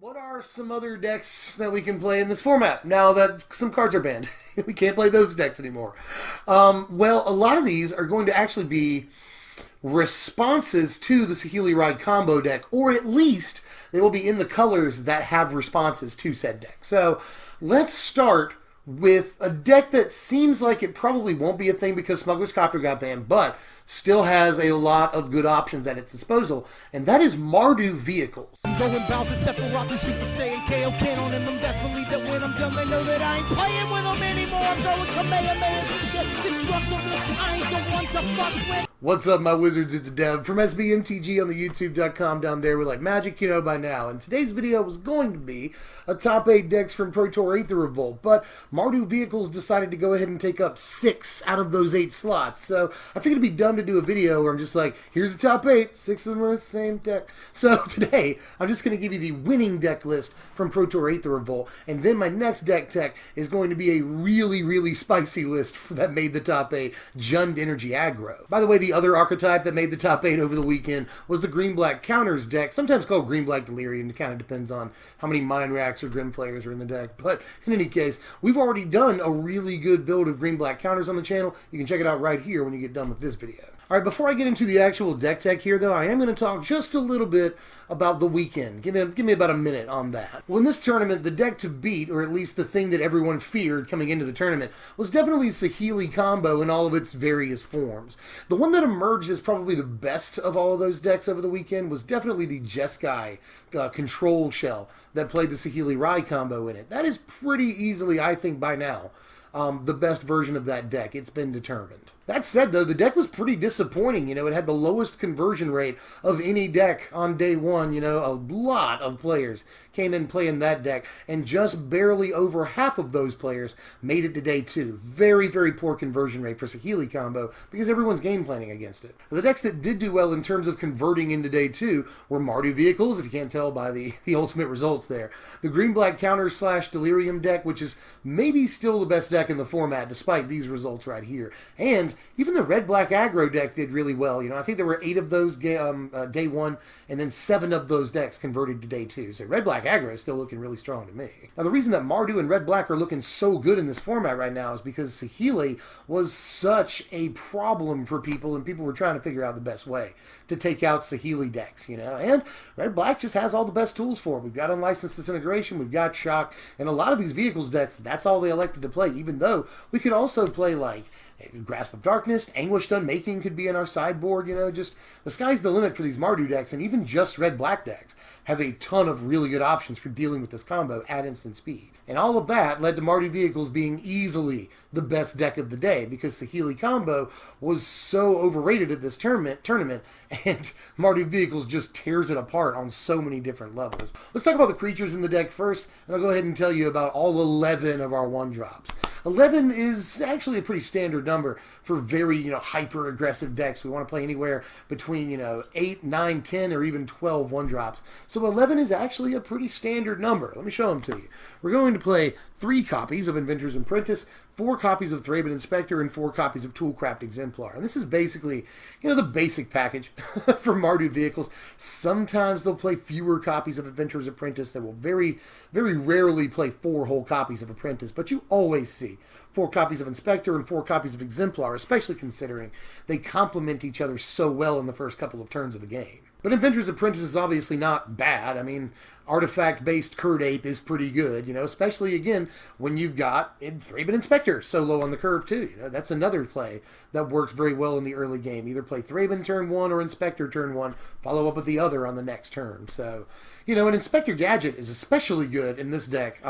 What are some other decks that we can play in this format now that some cards are banned? We can't play those decks anymore. Well, a lot of these are going to actually be responses to the Saheeli Ride combo deck, or at least they will be in the colors that have responses to said deck. So let's start with a deck that seems like it probably won't be a thing because Smuggler's Copter got banned, but still has a lot of good options at its disposal, and that is Mardu Vehicles. I'm going bound to Sephiroth and Super Saiyan KO Canon, and them best believe that when I'm done they know that I ain't playing with them anymore. I'm going Kamehameha and shit. Destructiveness, I ain't the one to fuck with. What's up, my wizards? It's Dev from Mtg on the youtube.com down there with like magic, you know by now. And today's video was going to be a top 8 decks from Pro Tour Aether Revolt, but Mardu Vehicles decided to go ahead and take up 6 out of those 8 slots. So I figured it'd be dumb to do a video where I'm just like, here's the top 8, 6 of them are the same deck. So today, I'm just going to give you the winning deck list from Pro Tour Aether Revolt, and then my next deck tech is going to be a really, really spicy list that made the top 8, Jund Energy Aggro. By the way, the other archetype that made the top 8 over the weekend was the Green-Black Counters deck, sometimes called Green-Black Delirium. It kind of depends on how many Mind Racks or Grim players are in the deck, but in any case, we've already done a really good build of Green-Black Counters on the channel. You can check it out right here when you get done with this video. Alright, before I get into the actual deck tech here, though, I am going to talk just a little bit about the weekend. Give me about a minute on that. Well, in this tournament, the deck to beat, or at least the thing that everyone feared coming into the tournament, was definitely Saheeli combo in all of its various forms. The one that emerged as probably the best of all of those decks over the weekend was definitely the Jeskai control shell that played the Saheeli Ride combo in it. That is pretty easily, I think, by now, the best version of that deck. It's been determined. That said, though, the deck was pretty disappointing. You know, it had the lowest conversion rate of any deck on day one. You know, a lot of players came in playing that deck, and just barely over half of those players made it to day 2. Very, very poor conversion rate for Saheeli combo because everyone's game planning against it. The decks that did do well in terms of converting into day 2 were Mardu Vehicles, if you can't tell by the ultimate results there. The Green-Black Counters / Delirium deck, which is maybe still the best deck in the format despite these results right here. And even the Red-Black Aggro deck did really well. You know, I think there were 8 of those day 1, and then 7 of those decks converted to day 2. So Red-Black Aggro is still looking really strong to me. Now, the reason that Mardu and Red-Black are looking so good in this format right now is because Saheeli was such a problem for people, and people were trying to figure out the best way to take out Saheeli decks, you know. And Red-Black just has all the best tools for it. We've got Unlicensed Disintegration, we've got Shock, and a lot of these Vehicles decks, that's all they elected to play, even though we could also play, like, Grasp of Darkness, Anguished Unmaking could be in our sideboard, you know, just the sky's the limit for these Mardu decks, and even just Red-Black decks have a ton of really good options for dealing with this combo at instant speed. And all of that led to Mardu Vehicles being easily the best deck of the day because Saheeli combo was so overrated at this tournament, and Mardu Vehicles just tears it apart on so many different levels. Let's talk about the creatures in the deck first, and I'll go ahead and tell you about all 11 of our 1-drops. 11 is actually a pretty standard number for very, you know, hyper-aggressive decks. We want to play anywhere between, you know, 8, 9, 10, or even 12 1-drops. So 11 is actually a pretty standard number. Let me show them to you. We're going to play 3 copies of Inventor's Apprentice, 4 copies of Thraben Inspector, and 4 copies of Toolcraft Exemplar. And this is basically, you know, the basic package for Mardu Vehicles. Sometimes they'll play fewer copies of Inventor's Apprentice. They will very, very rarely play 4 whole copies of Apprentice, but you always see 4 copies of Inspector and 4 copies of Exemplar, especially considering they complement each other so well in the first couple of turns of the game. But Inventor's Apprentice is obviously not bad. I mean, artifact-based Curd Ape is pretty good, you know, especially, again, when you've got Thraben Inspector so low on the curve, too. You know, that's another play that works very well in the early game. Either play Thraben turn 1 or Inspector turn 1, follow up with the other on the next turn. So, you know, an Inspector Gadget is especially good in this deck,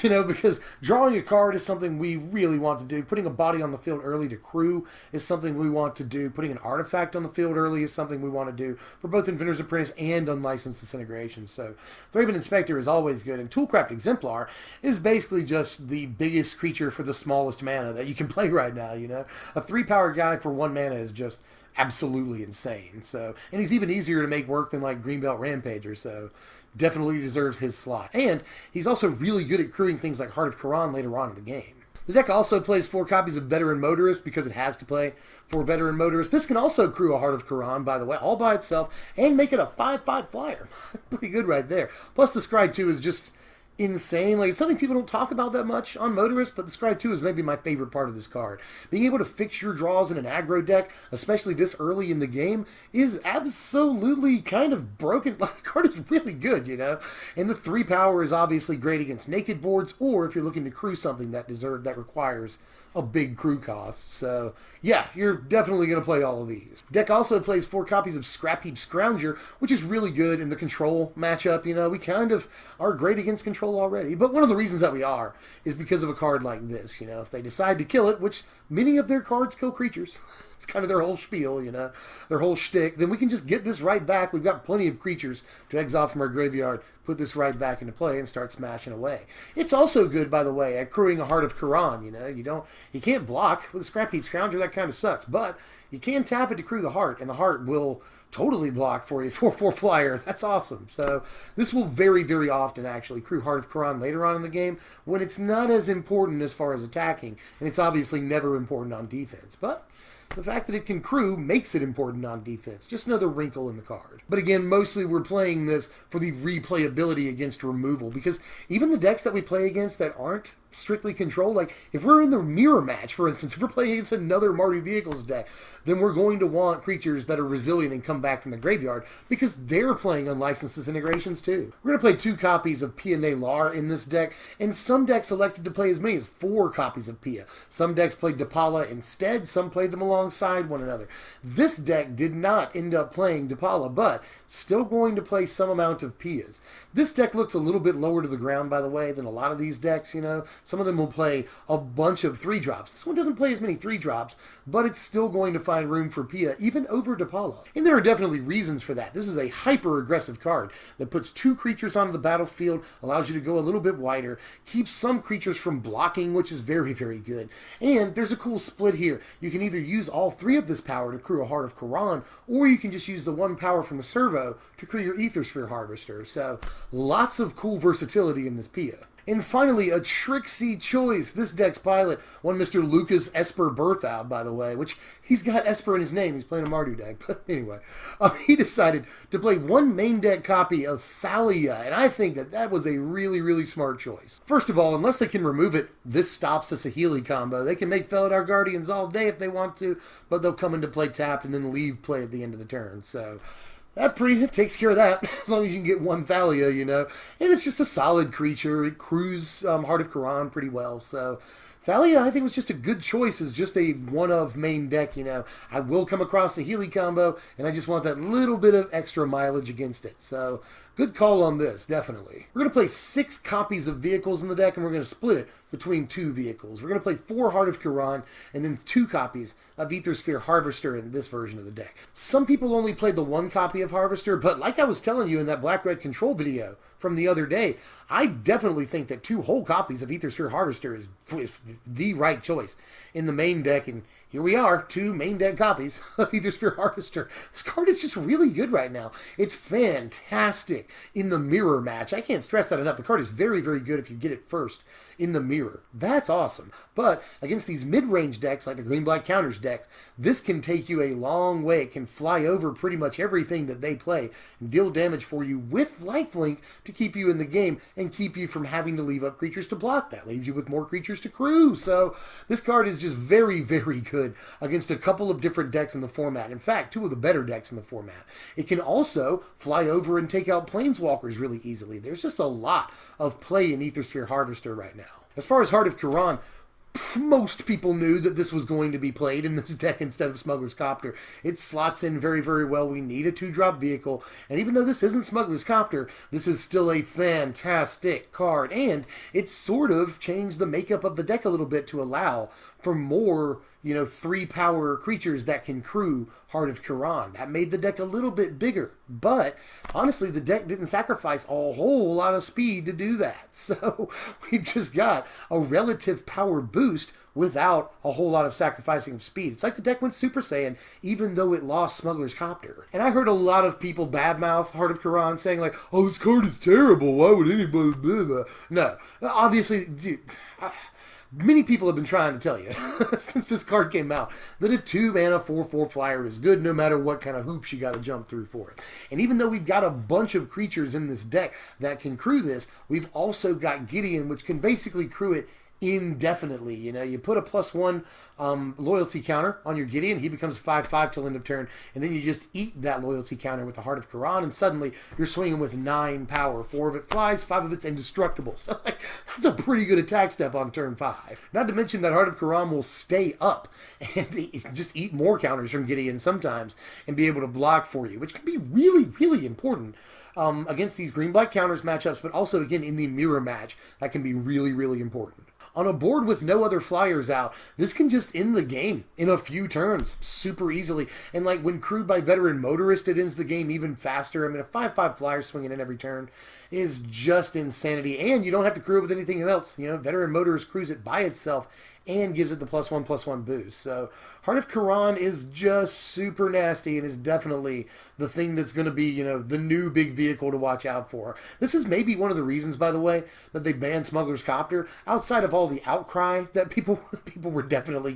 you know, because drawing a card is something we really want to do. Putting a body on the field early to crew is something we want to do. Putting an artifact on the field early is something we want to do for both Inventor's Apprentice and Unlicensed Disintegration. So Thraben Inspector is always good, and Toolcraft Exemplar is basically just the biggest creature for the smallest mana that you can play right now, you know. A 3-power guy for 1 mana is just absolutely insane. So, and he's even easier to make work than like Greenbelt Rampager, so definitely deserves his slot. And he's also really good at crewing things like Heart of Kiran later on in the game. The deck also plays 4 copies of Veteran Motorist because it has to play 4 Veteran Motorists. This can also accrue a Heart of Kiran, by the way, all by itself, and make it a 5/5 flyer. Pretty good right there. Plus the Scry 2 is just insane. Like, it's something people don't talk about that much on Motorist, but the Scry 2 is maybe my favorite part of this card. Being able to fix your draws in an aggro deck, especially this early in the game, is absolutely kind of broken. Like, the card is really good, you know? And the 3 power is obviously great against naked boards, or if you're looking to crew something that requires a big crew cost. So, yeah, you're definitely going to play all of these. Deck also plays 4 copies of Scrapheap Scrounger, which is really good in the control matchup. You know, we kind of are great against control already, but one of the reasons that we are is because of a card like this. You know, if they decide to kill it, which many of their cards kill creatures, it's kind of their whole spiel, you know, their whole shtick, then we can just get this right back. We've got plenty of creatures to exile from our graveyard, put this right back into play, and start smashing away. It's also good, by the way, at crewing a Heart of Kiran. You know, you can't block with a Scrapheap Scrounger. That kind of sucks, but you can tap it to crew the Heart, and the Heart will totally block for you. 4/4 flyer. That's awesome. So this will very, very often actually crew Heart of Kiran later on in the game when it's not as important as far as attacking, and it's obviously never important on defense. But the fact that it can crew makes it important on defense. Just another wrinkle in the card. But again, mostly we're playing this for the replayability against removal, because even the decks that we play against that aren't strictly control, like if we're in the mirror match, for instance, if we're playing against another Mardu Vehicles deck, then we're going to want creatures that are resilient and come back from the graveyard, because they're playing unlicensed disintegrations too. We're going to play 2 copies of Pian Nalaar in this deck, and some decks elected to play as many as 4 copies of Pia. Some decks played Depala instead, some played them alongside one another. This deck did not end up playing Depala, but still going to play some amount of Pias. This deck looks a little bit lower to the ground, by the way, than a lot of these decks, you know. Some of them will play a bunch of 3-drops. This one doesn't play as many 3-drops, but it's still going to find room for Pia, even over Depala. And there are definitely reasons for that. This is a hyper-aggressive card that puts 2 creatures onto the battlefield, allows you to go a little bit wider, keeps some creatures from blocking, which is very, very good. And there's a cool split here. You can either use all 3 of this power to crew a Heart of Kiran, or you can just use the 1 power from the servo to crew your Aethersphere Harvester. So lots of cool versatility in this Pia. And finally, a tricksy choice. This deck's pilot, one Mr. Lucas Esper Berthoud, by the way, which he's got Esper in his name. He's playing a Mardu deck. But anyway, he decided to play 1 main deck copy of Thalia, and I think that was a really, really smart choice. First of all, unless they can remove it, this stops us a Healy combo. They can make Felidar Guardians all day if they want to, but they'll come into play tapped and then leave play at the end of the turn. So that takes care of that, as long as you can get 1 Thalia, you know. And it's just a solid creature. It crews Heart of Kiran pretty well. So Thalia, I think, was just a good choice as just a one-of main deck, you know. I will come across the Healy combo, and I just want that little bit of extra mileage against it. So good call on this, definitely. We're going to play 6 copies of vehicles in the deck, and we're going to split it between 2 vehicles. We're going to play 4 Heart of Kiran, and then 2 copies of Aethersphere Harvester in this version of the deck. Some people only played the 1 copy of Harvester, but like I was telling you in that Black-Red Control video from the other day, I definitely think that 2 whole copies of Aethersphere Harvester is the right choice in the main deck, and here we are, 2 main deck copies of Aethersphere Harvester. This card is just really good right now. It's fantastic in the mirror match. I can't stress that enough. The card is very, very good if you get it first in the mirror. That's awesome. But against these mid-range decks, like the green-black counters decks, this can take you a long way. It can fly over pretty much everything that they play and deal damage for you with lifelink to keep you in the game and keep you from having to leave up creatures to block. That leaves you with more creatures to crew. So this card is just very, very good against a couple of different decks in the format. In fact, 2 of the better decks in the format. It can also fly over and take out Planeswalkers really easily. There's just a lot of play in Aethersphere Harvester right now. As far as Heart of Kiran, most people knew that this was going to be played in this deck instead of Smuggler's Copter. It slots in very, very well. We need a 2-drop vehicle, and even though this isn't Smuggler's Copter, this is still a fantastic card, and it sort of changed the makeup of the deck a little bit to allow for more, 3-power creatures that can crew Heart of Kiran. That made the deck a little bit bigger, but honestly, the deck didn't sacrifice a whole lot of speed to do that. So we've just got a relative power boost without a whole lot of sacrificing of speed. It's like the deck went Super Saiyan, even though it lost Smuggler's Copter. And I heard a lot of people badmouth Heart of Kiran, saying like, oh, this card is terrible, why would anybody do that? No, obviously, dude, Many people have been trying to tell you since this card came out that a 2-mana 4/4 flyer is good no matter what kind of hoops you got to jump through for it. And even though we've got a bunch of creatures in this deck that can crew this, we've also got Gideon, which can basically crew it indefinitely. You know, you put a +1 loyalty counter on your Gideon, he becomes 5/5 till end of turn, and then you just eat that loyalty counter with the Heart of Kiran, and suddenly you're swinging with 9 power. 4 of it flies, 5 of it's indestructible. So like, that's a pretty good attack step on turn 5. Not to mention that Heart of Kiran will stay up and just eat more counters from Gideon sometimes and be able to block for you, which can be really, really important against these green-black counters matchups, but also, again, in the mirror match, that can be really, really important. On a board with no other flyers out, this can just end the game in a few turns super easily. And like when crewed by Veteran Motorist, it ends the game even faster. I mean, a 5/5 flyer swinging in every turn is just insanity. And you don't have to crew it with anything else. You know, Veteran Motorist crews it by itself and gives it the +1/+1 boost. So Heart of Kiran is just super nasty and is definitely the thing that's going to be, you know, the new big vehicle to watch out for. This is maybe one of the reasons, by the way, that they banned Smuggler's Copter, outside of all the outcry that people were definitely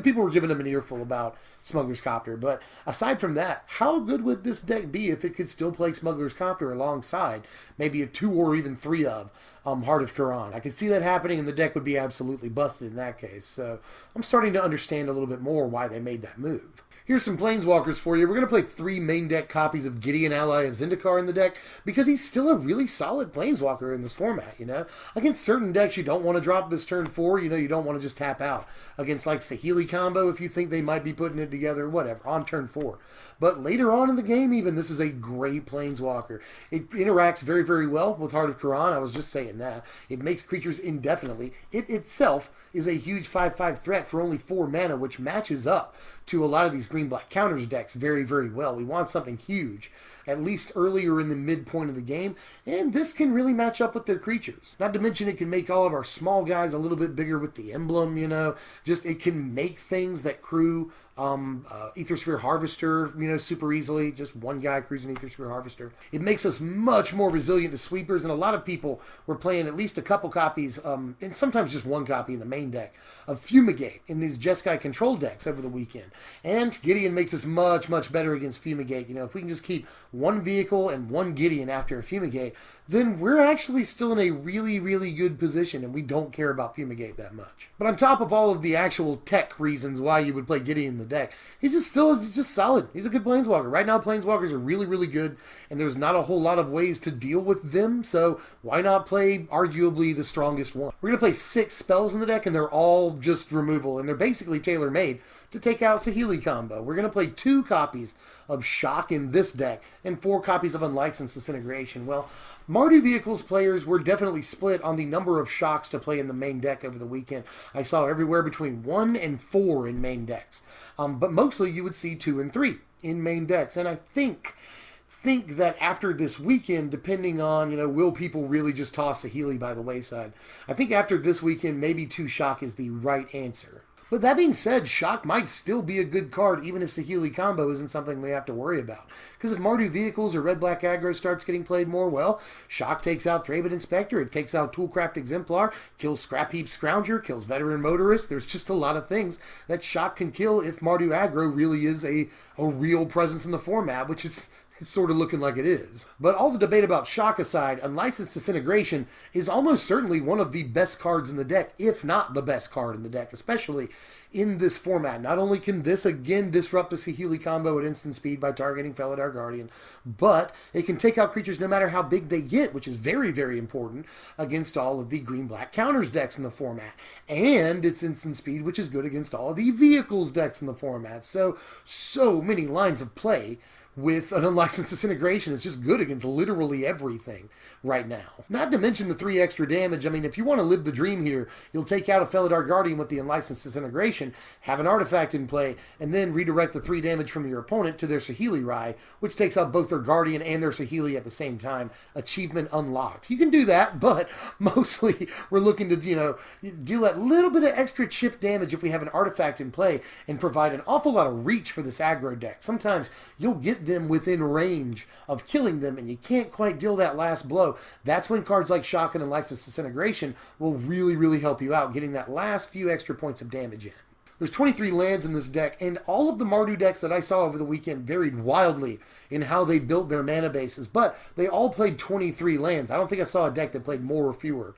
people were giving them an earful about Smuggler's Copter. But aside from that, how good would this deck be if it could still play Smuggler's Copter alongside maybe a 2 or even 3 of Heart of Kiran? I could see that happening, and the deck would be absolutely busted in that case. So I'm starting to understand a little bit more why they made that move. Here's some Planeswalkers for you. We're going to play 3 main deck copies of Gideon, ally of Zendikar in the deck, because he's still a really solid Planeswalker in this format, you know? Against certain decks, you don't want to drop this turn 4, you know, you don't want to just tap out. Against, like, Saheeli combo, if you think they might be putting it together, whatever, on turn 4. But later on in the game, even, this is a great Planeswalker. It interacts very, very well with Heart of Kiran. I was just saying that. It makes creatures indefinitely. It itself is a huge 5/5 threat for only 4 mana, which matches up to a lot of these green-black counters decks very, very well. We want something huge, at least earlier in the midpoint of the game, and this can really match up with their creatures. Not to mention it can make all of our small guys a little bit bigger with the emblem, you know. Just, it can make things that crew Aethersphere Harvester, you know, super easily. Just one guy crews an Aethersphere Harvester. It makes us much more resilient to sweepers, and a lot of people were playing at least a couple copies, and sometimes just one copy in the main deck, of Fumigate in these Jeskai control decks over the weekend. And Gideon makes us much, much better against Fumigate. You know, if we can just keep one vehicle and one Gideon after a Fumigate, then we're actually still in a really, really good position, and we don't care about Fumigate that much. But on top of all of the actual tech reasons why you would play Gideon in the deck, he's just solid. He's a good Planeswalker. Right now, Planeswalkers are really, really good, and there's not a whole lot of ways to deal with them, so why not play arguably the strongest one? We're going to play 6 spells in the deck, and they're all just removal, and they're basically tailor-made to take out Saheeli combo. We're going to play 2 copies of Shock in this deck, and 4 copies of Unlicensed Disintegration. Well, Mardu Vehicles players were definitely split on the number of Shocks to play in the main deck over the weekend. I saw everywhere between 1 and 4 in main decks. But mostly you would see 2 and 3 in main decks. And I think that after this weekend, depending on, you know, will people really just toss Saheeli by the wayside? I think after this weekend, maybe 2 Shock is the right answer. But that being said, Shock might still be a good card, even if Saheeli combo isn't something we have to worry about. Because if Mardu Vehicles or red-black aggro starts getting played more, well, Shock takes out Thraben Inspector, it takes out Toolcraft Exemplar, kills Scrapheap Scrounger, kills Veteran Motorist. There's just a lot of things that Shock can kill if Mardu aggro really is a real presence in the format, which is... it's sort of looking like it is. But all the debate about Shock aside, Unlicensed Disintegration is almost certainly one of the best cards in the deck, if not the best card in the deck, especially in this format. Not only can this again disrupt the Saheeli combo at instant speed by targeting Felidar Guardian, but it can take out creatures no matter how big they get, which is very, very important against all of the green-black counters decks in the format. And it's instant speed, which is good against all of the vehicles decks in the format. So many lines of play with an Unlicensed Disintegration. It's just good against literally everything right now. Not to mention the 3 extra damage. I mean, if you want to live the dream here, you'll take out a Felidar Guardian with the Unlicensed Disintegration, have an artifact in play, and then redirect the 3 damage from your opponent to their Saheeli Rai, which takes out both their Guardian and their Saheeli at the same time. Achievement unlocked. You can do that, but mostly we're looking to, you know, deal that little bit of extra chip damage if we have an artifact in play and provide an awful lot of reach for this aggro deck. Sometimes you'll get them within range of killing them, and you can't quite deal that last blow, that's when cards like Shotgun and License Disintegration will really, really help you out, getting that last few extra points of damage in. There's 23 lands in this deck, and all of the Mardu decks that I saw over the weekend varied wildly in how they built their mana bases, but they all played 23 lands. I don't think I saw a deck that played more or fewer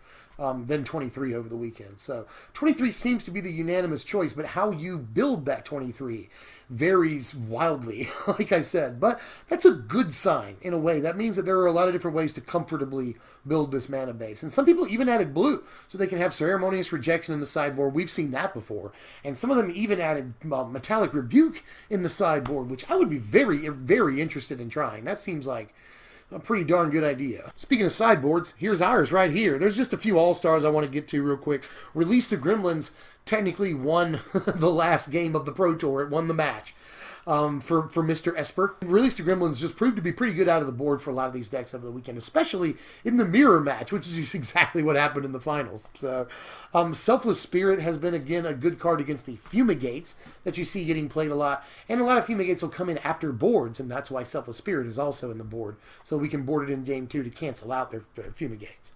than 23 over the weekend. So 23 seems to be the unanimous choice, but how you build that 23 varies wildly, like I said. But that's a good sign in a way. That means that there are a lot of different ways to comfortably build this mana base. And some people even added blue, so they can have Ceremonious Rejection in the sideboard. We've seen that before. And some of them even added Metallic Rebuke in the sideboard, which I would be very, very interested in trying. That seems like a pretty darn good idea. Speaking of sideboards, here's ours right here. There's just a few all-stars I want to get to real quick. Release the Gremlins technically won the last game of the Pro Tour. It won the match for Mr. Esper. Release the Gremlins just proved to be pretty good out of the board for a lot of these decks over the weekend, especially in the mirror match, which is exactly what happened in the finals. So, Selfless Spirit has been, again, a good card against the Fumigates that you see getting played a lot. And a lot of Fumigates will come in after boards, and that's why Selfless Spirit is also in the board. So we can board it in game 2 to cancel out their Fumigates.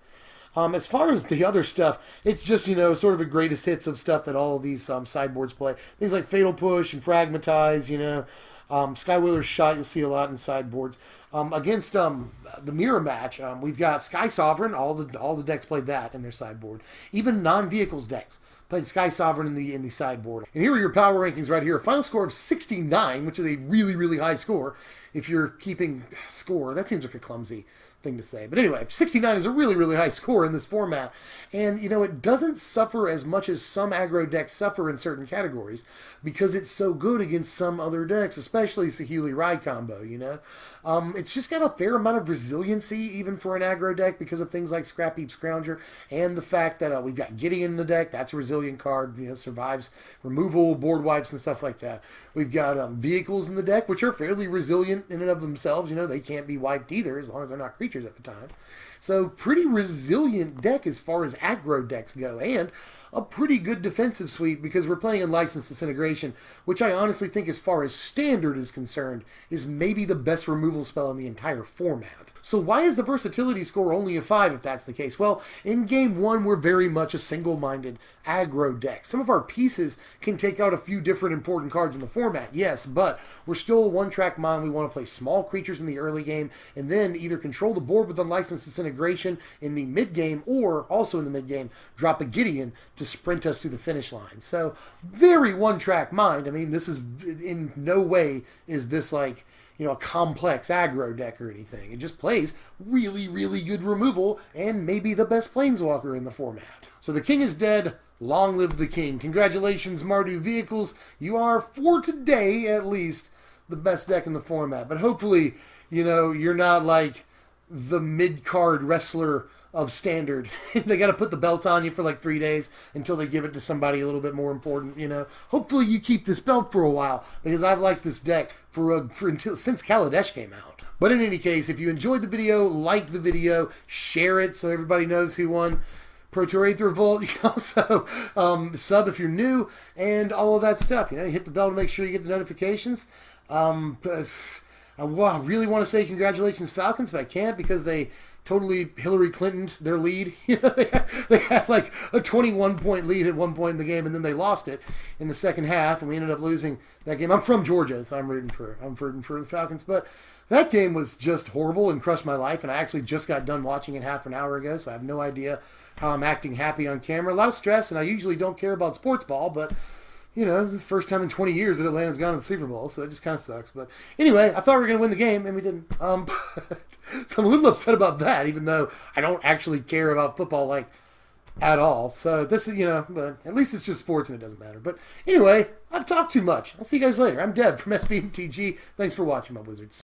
As far as the other stuff, it's just, you know, sort of a greatest hits of stuff that all of these sideboards play. Things like Fatal Push and Fragmentize, you know. Skywheeler's Shot, you'll see a lot in sideboards. Against the mirror match, we've got Sky Sovereign. All the decks played that in their sideboard. Even non-vehicles decks played Sky Sovereign in the sideboard. And here are your power rankings right here. A final score of 69, which is a really, really high score. If you're keeping score, that seems like a clumsy thing to say. But anyway, 69 is a really, really high score in this format. And, you know, it doesn't suffer as much as some aggro decks suffer in certain categories because it's so good against some other decks, especially Saheeli Ride combo, you know. It's just got a fair amount of resiliency even for an aggro deck because of things like Scrapheap Scrounger and the fact that we've got Gideon in the deck. That's a resilient card, you know, survives removal, board wipes, and stuff like that. We've got vehicles in the deck, which are fairly resilient in and of themselves. You know, they can't be wiped either as long as they're not creatures at the time. So pretty resilient deck as far as aggro decks go, and a pretty good defensive suite because we're playing in License Disintegration, which I honestly think as far as standard is concerned is maybe the best removal spell in the entire format. So why is the versatility score only a 5 if that's the case? Well, in game 1 we're very much a single-minded aggro deck. Some of our pieces can take out a few different important cards in the format, yes, but we're still a one-track mind. We want to play small creatures in the early game and then either control the board with Unlicensed Disintegration in the mid-game or also in the mid-game drop a Gideon to sprint us through the finish line. So very one-track mind. I mean, this is in no way is this like, you know, a complex aggro deck or anything. It just plays really, really good removal and maybe the best Planeswalker in the format. So the king is dead. Long live the king. Congratulations, Mardu Vehicles. You are, for today at least, the best deck in the format. But hopefully, you know, you're not like the mid-card wrestler of standard. They got to put the belt on you for like 3 days until they give it to somebody a little bit more important, you know. Hopefully you keep this belt for a while because I've liked this deck since Kaladesh came out. But in any case, if you enjoyed the video, like the video, share it so everybody knows who won Pro Tour Aether Revolt. You can also sub if you're new and all of that stuff. You know, you hit the bell to make sure you get the notifications. I really want to say congratulations, Falcons, but I can't because they totally Hillary Clinton'd their lead. You know, they had like a 21-point lead at one point in the game, and then they lost it in the second half, and we ended up losing that game. I'm from Georgia, so I'm rooting for the Falcons, but that game was just horrible and crushed my life, and I actually just got done watching it half an hour ago, so I have no idea how I'm acting happy on camera. A lot of stress, and I usually don't care about sports ball, but you know, the first time in 20 years that Atlanta's gone to the Super Bowl, so it just kind of sucks. But anyway, I thought we were going to win the game, and we didn't. So I'm a little upset about that, even though I don't actually care about football, like, at all. So this is, you know, but at least it's just sports and it doesn't matter. But anyway, I've talked too much. I'll see you guys later. I'm Deb from SB Mtg. Thanks for watching, my wizards.